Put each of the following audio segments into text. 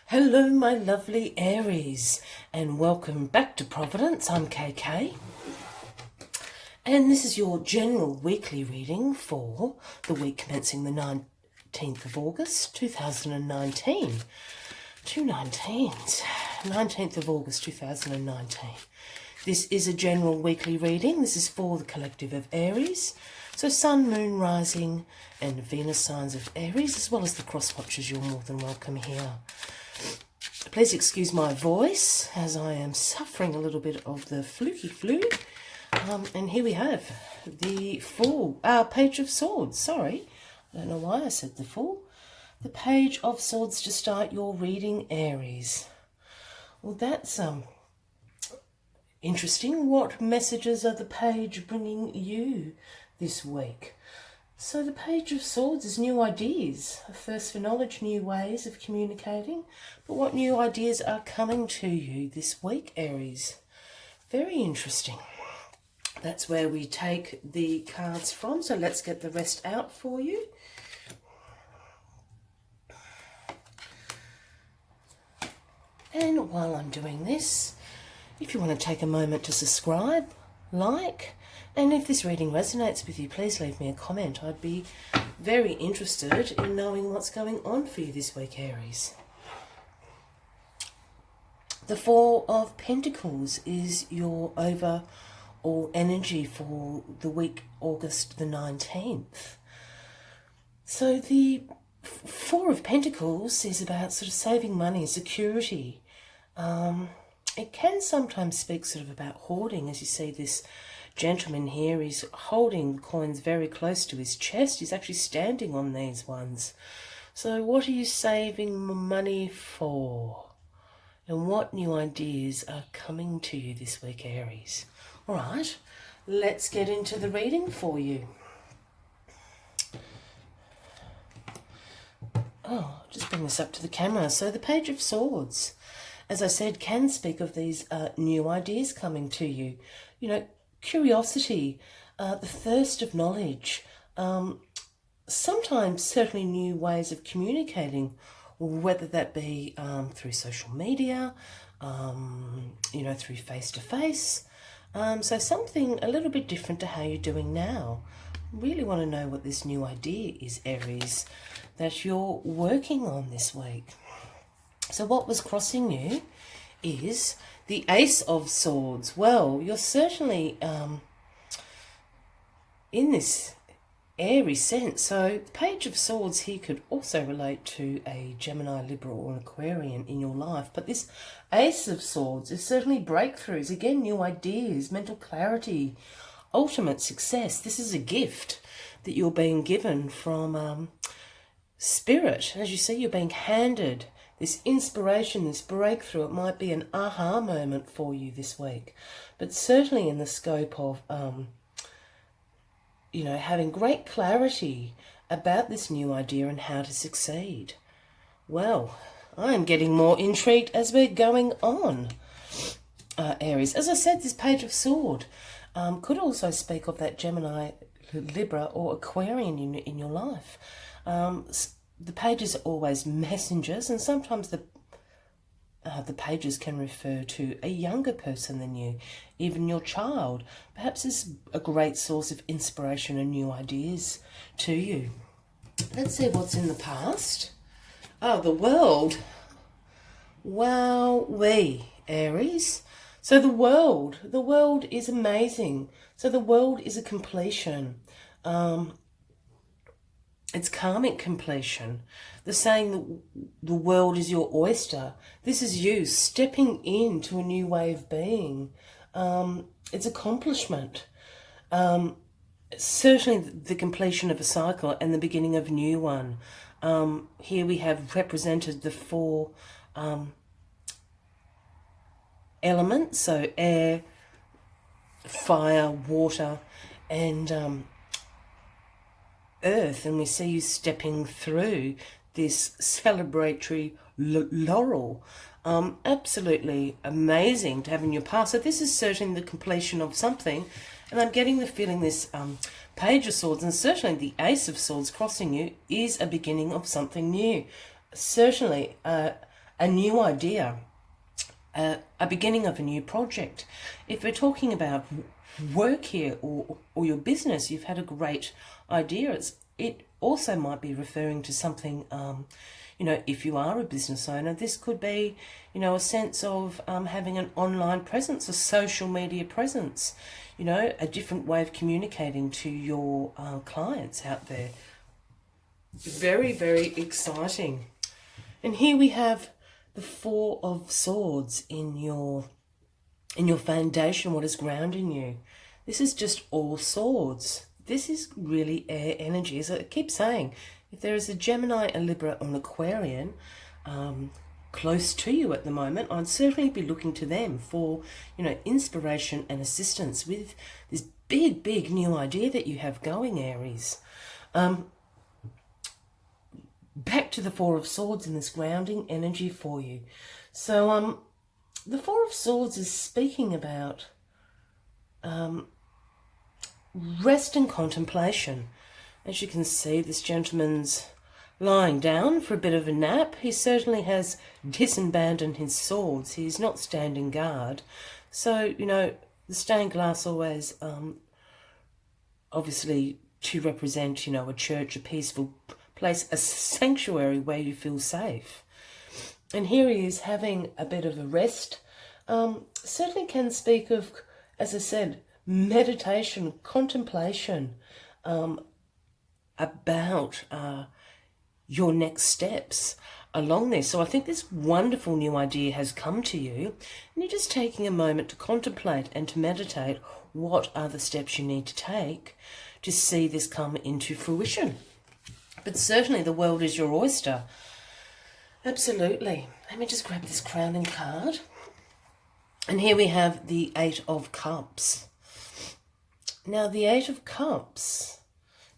Hello, my lovely Aries, and welcome back to Providence. I'm KK, and this is your general weekly reading for the week commencing the 19th of August 2019. 19th of August 2019. This is a general weekly reading. This is for the collective of Aries. So Sun, Moon, Rising and Venus signs of Aries, as well as the cross watchers, you're more than welcome here. Please excuse my voice as I am suffering a little bit of the fluky flu. And here we have the Fool, Page of Swords. Sorry, I don't know why I said the Fool. The Page of Swords to start your reading, Aries. Well, that's interesting. What messages are the Page bringing you this week? So the Page of Swords is new ideas, a thirst for knowledge, new ways of communicating. But what new ideas are coming to you this week, Aries? Very interesting. That's where we take the cards from. So let's get the rest out for you. And while I'm doing this, if you want to take a moment to subscribe, like, and if this reading resonates with you, please leave me a comment. I'd be very interested in knowing what's going on for you this week, Aries. The Four of Pentacles is your overall energy for the week August the 19th. So the Four of Pentacles is about sort of saving money, security. It can sometimes speak sort of about hoarding, as you see this gentleman here is holding coins very close to his chest. He's actually standing on these ones. So what are you saving money for? And what new ideas are coming to you this week, Aries? All right, let's get into the reading for you. Oh, just bring this up to the camera. So the Page of Swords, as I said, can speak of these new ideas coming to you. You know, curiosity, the thirst of knowledge, sometimes certainly new ways of communicating, whether that be through social media, through face-to-face. So something a little bit different to how you're doing now. Really want to know what this new idea is, Aries, that you're working on this week. So what was crossing you is the Ace of Swords. Well, you're certainly in this airy sense. So the Page of Swords here could also relate to a Gemini, Libra or an Aquarian in your life. But this Ace of Swords is certainly breakthroughs. Again, new ideas, mental clarity, ultimate success. This is a gift that you're being given from Spirit. As you see, you're being handed this inspiration, this breakthrough. It might be an aha moment for you this week, but certainly in the scope of, having great clarity about this new idea and how to succeed. Well, I'm getting more intrigued as we're going on, Aries. As I said, this Page of Sword could also speak of that Gemini, Libra or Aquarian in your life. The pages are always messengers, and sometimes the pages can refer to a younger person than you, even your child. Perhaps is a great source of inspiration and new ideas to you. Let's see what's in the past. Oh, the World. Wowee, Aries. So the world is amazing. So the world is a completion. It's karmic completion. The saying that the world is your oyster. This is you stepping into a new way of being. It's accomplishment. Certainly the completion of a cycle and the beginning of a new one. Here we have represented the four elements. So air, fire, water, and earth, and we see you stepping through this celebratory laurel. Absolutely amazing to have in your past. So this is certainly the completion of something, and I'm getting the feeling this Page of Swords and certainly the Ace of Swords crossing you is a beginning of something new. Certainly a new idea, a beginning of a new project. If we're talking about work here or your business, you've had a great idea. It also might be referring to something, if you are a business owner, this could be, a sense of having an online presence, a social media presence, a different way of communicating to your clients out there. Very, very exciting. And here we have the Four of Swords in your foundation, what is grounding you. This is just all swords. This is really air energy. As I keep saying, if there is a Gemini, a Libra, or an Aquarian close to you at the moment, I'd certainly be looking to them for, inspiration and assistance with this big, big new idea that you have going, Aries. Back to the Four of Swords and this grounding energy for you. So, the Four of Swords is speaking about rest and contemplation. As you can see, this gentleman's lying down for a bit of a nap. He certainly has disabandoned his swords. He's not standing guard. So, the stained glass always, obviously, to represent, a church, a peaceful place, a sanctuary where you feel safe. And here he is having a bit of a rest. Certainly can speak of, as I said, meditation, contemplation, about your next steps along this. So I think this wonderful new idea has come to you, and you're just taking a moment to contemplate and to meditate what are the steps you need to take to see this come into fruition. But certainly the world is your oyster. Absolutely. Let me just grab this crowning card. And here we have the Eight of Cups. Now, the Eight of Cups,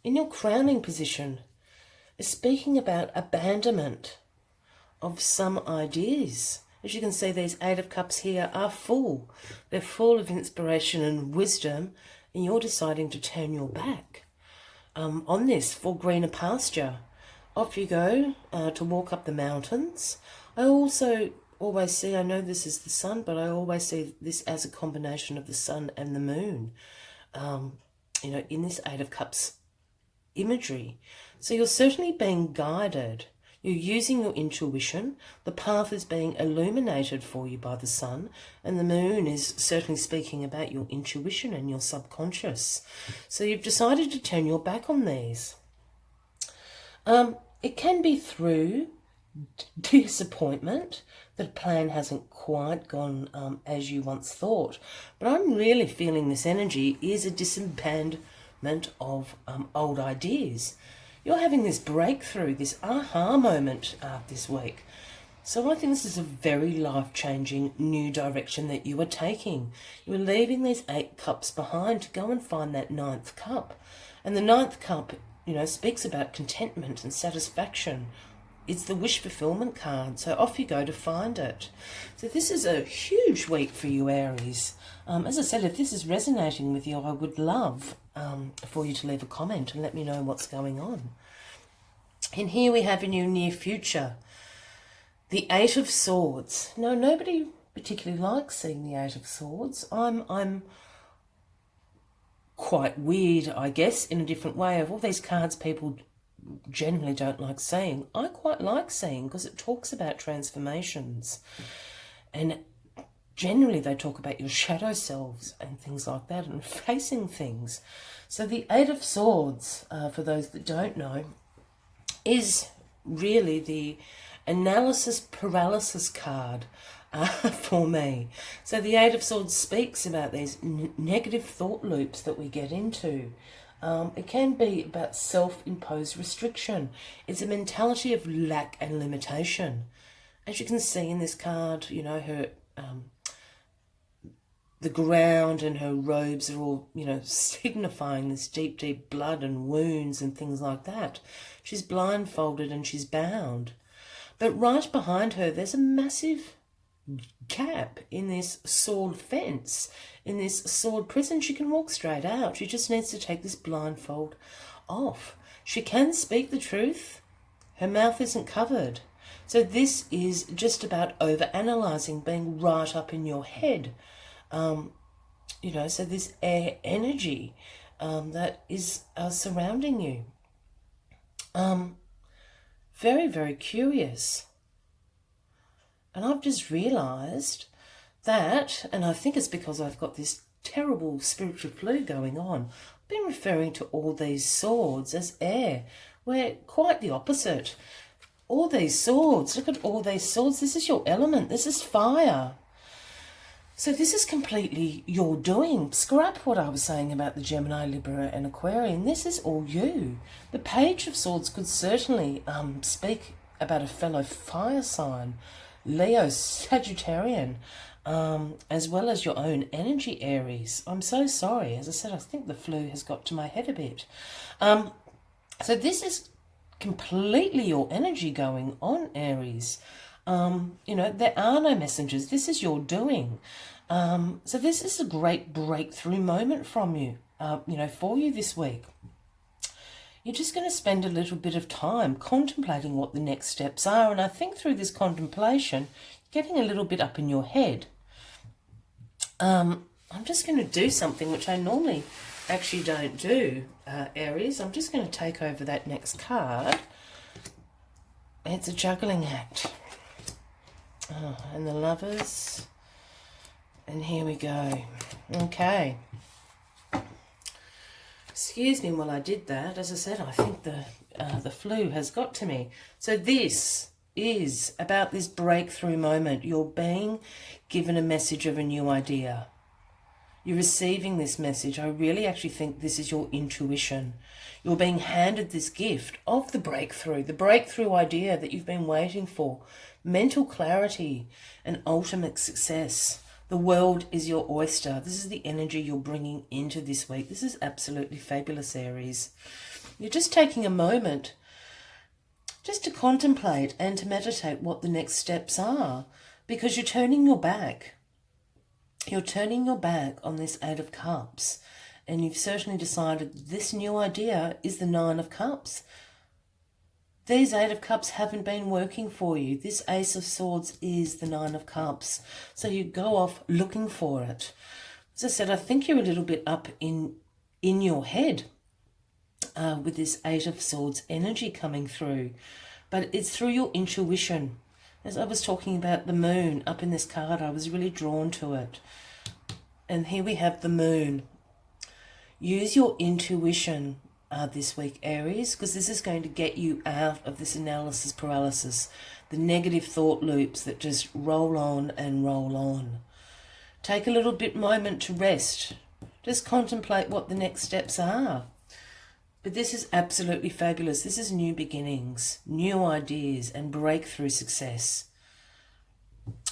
in your crowning position, is speaking about abandonment of some ideas. As you can see, these Eight of Cups here are full. They're full of inspiration and wisdom, and you're deciding to turn your back on this for greener pasture. Off you go to walk up the mountains. I also always see, I know this is the sun, but I always see this as a combination of the sun and the moon, in this Eight of Cups imagery. So you're certainly being guided. You're using your intuition. The path is being illuminated for you by the sun, and the moon is certainly speaking about your intuition and your subconscious. So you've decided to turn your back on these. It can be through disappointment. The plan hasn't quite gone as you once thought. But I'm really feeling this energy is a disabandonment of old ideas. You're having this breakthrough, this aha moment this week. So I think this is a very life-changing new direction that you are taking. You're leaving these 8 cups behind to go and find that 9th cup. And the 9th cup, speaks about contentment and satisfaction. It's the wish fulfillment card, so off you go to find it. So this is a huge week for you, Aries. As I said, if this is resonating with you, I would love for you to leave a comment and let me know what's going on. And here we have in your near future, the Eight of Swords. Now, nobody particularly likes seeing the Eight of Swords. I'm quite weird, I guess, in a different way. Of all these cards people generally don't like seeing, I quite like seeing, because it talks about transformations, and generally they talk about your shadow selves and things like that, and facing things. So the Eight of Swords, for those that don't know, is really the analysis paralysis card for me. So the Eight of Swords speaks about these negative thought loops that we get into. It can be about self-imposed restriction. It's a mentality of lack and limitation. As you can see in this card, her the ground and her robes are all, signifying this deep, deep blood and wounds and things like that. She's blindfolded and she's bound. But right behind her, there's a massive gap in this sword fence, in this sword prison. She can walk straight out. She just needs to take this blindfold off. She can speak the truth. Her mouth isn't covered. So this is just about over-analysing, being right up in your head. You know, so this air energy that is surrounding you. Very, very curious. And I've just realised that, and I think it's because I've got this terrible spiritual flu going on, I've been referring to all these swords as air. We're quite the opposite. All these swords, look at all these swords. This is your element. This is fire. So this is completely your doing. Scrap what I was saying about the Gemini, Libra and Aquarian. This is all you. The Page of Swords could certainly speak about a fellow fire sign, Leo, Sagittarian, as well as your own energy, Aries. I'm so sorry. As I said, I think the flu has got to my head a bit. So this is completely your energy going on, Aries. You know, there are no messengers. This is your doing. So this is a great breakthrough moment from you, you know, for you this week. You're just going to spend a little bit of time contemplating what the next steps are. And I think through this contemplation, getting a little bit up in your head. I'm just going to do something which I normally actually don't do, Aries. I'm just going to take over that next card. It's a juggling act. Oh, and the Lovers. And here we go. Okay. Excuse me while I did that. As I said, I think the flu has got to me. So this is about this breakthrough moment. You're being given a message of a new idea. You're receiving this message. I really actually think this is your intuition. You're being handed this gift of the breakthrough idea that you've been waiting for. Mental clarity and ultimate success. The world is your oyster. This is the energy you're bringing into this week. This is absolutely fabulous, Aries. You're just taking a moment just to contemplate and to meditate what the next steps are, because you're turning your back. You're turning your back on this Eight of Cups, and you've certainly decided this new idea is the Nine of Cups. These Eight of Cups haven't been working for you. This Ace of Swords is the Nine of Cups. So you go off looking for it. As I said, I think you're a little bit up in your head with this Eight of Swords energy coming through. But it's through your intuition. As I was talking about the moon up in this card, I was really drawn to it. And here we have the moon. Use your intuition this week, Aries, because this is going to get you out of this analysis paralysis, the negative thought loops that just roll on and roll on. Take a little bit moment to rest. Just contemplate what the next steps are. But this is absolutely fabulous. This is new beginnings, new ideas, and breakthrough success.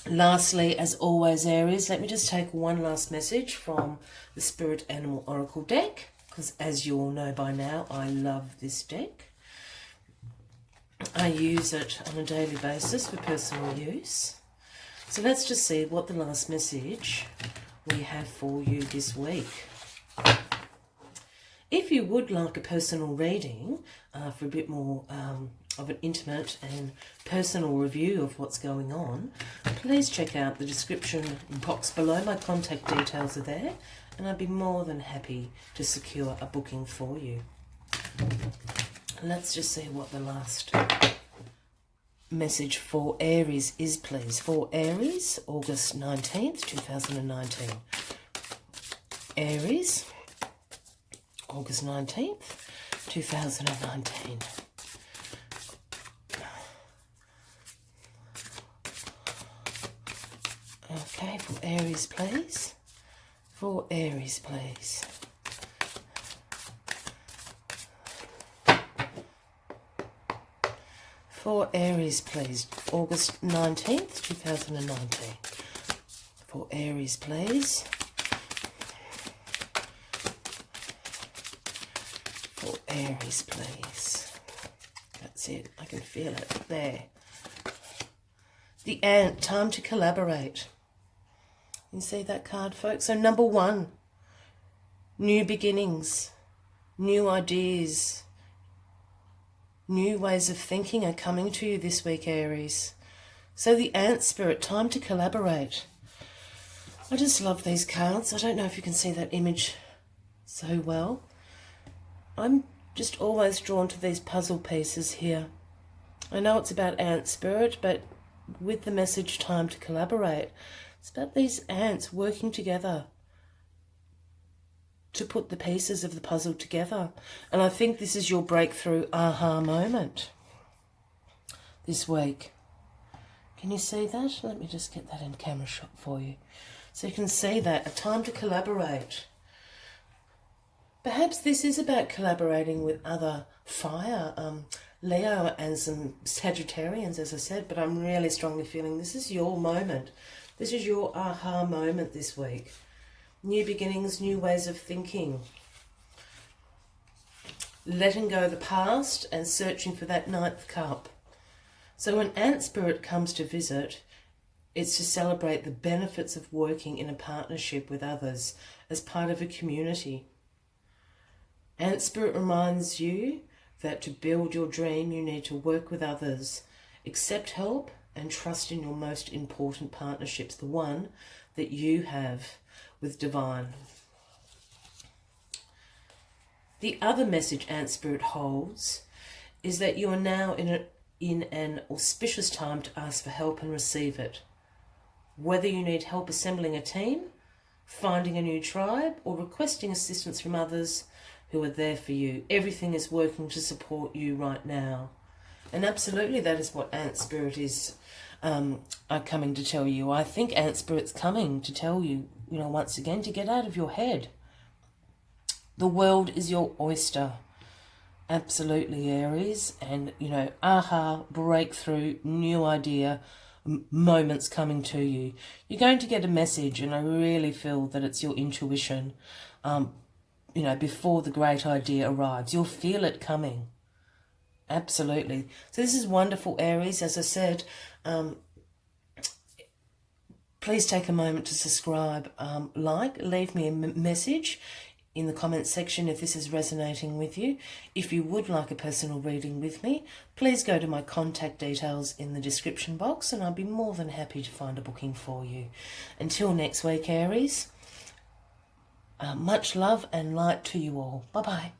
Lastly, as always, Aries, let me just take one last message from the Spirit Animal Oracle deck, because as you all know by now, I love this deck. I use it on a daily basis for personal use. So let's just see what the last message we have for you this week. If you would like a personal reading for a bit more of an intimate and personal review of what's going on, please check out the description box below. My contact details are there, and I'd be more than happy to secure a booking for you. Let's just see what the last message for Aries is, please. For Aries, August 19th, 2019. Aries, August 19th, 2019. Okay, for Aries, please. For Aries, please. For Aries, please. August 19th, 2019. For Aries, please. For Aries, please. That's it. I can feel it there. The Ant, time to collaborate. You see that card, folks? So number one, new beginnings, new ideas. New ways of thinking are coming to you this week, Aries. So the Ant Spirit, time to collaborate. I just love these cards. I don't know if you can see that image so well. I'm just always drawn to these puzzle pieces here. I know it's about Ant Spirit, but with the message time to collaborate, it's about these ants working together to put the pieces of the puzzle together. And I think this is your breakthrough aha moment this week. Can you see that? Let me just get that in camera shot for you. So you can see that, a time to collaborate. Perhaps this is about collaborating with other fire, Leo and some Sagittarians, as I said, but I'm really strongly feeling this is your moment. This is your aha moment this week. New beginnings, new ways of thinking. Letting go of the past and searching for that ninth cup. So when Ant Spirit comes to visit, it's to celebrate the benefits of working in a partnership with others as part of a community. Ant Spirit reminds you that to build your dream, you need to work with others, accept help, and trust in your most important partnerships, the one that you have with Divine. The other message Ant Spirit holds is that you are now in an auspicious time to ask for help and receive it. Whether you need help assembling a team, finding a new tribe, or requesting assistance from others who are there for you, everything is working to support you right now. And absolutely that is what Ant Spirit is are coming to tell you. I think Ant Spirit's coming to tell you, once again, to get out of your head. The world is your oyster. Absolutely, Aries. And, aha, breakthrough, new idea, moments coming to you. You're going to get a message, and I really feel that it's your intuition, before the great idea arrives. You'll feel it coming. Absolutely. So this is wonderful, Aries. As I said, please take a moment to subscribe, leave me a message in the comments section if this is resonating with you. If you would like a personal reading with me, please go to my contact details in the description box and I'll be more than happy to find a booking for you. Until next week, Aries, much love and light to you all. Bye-bye.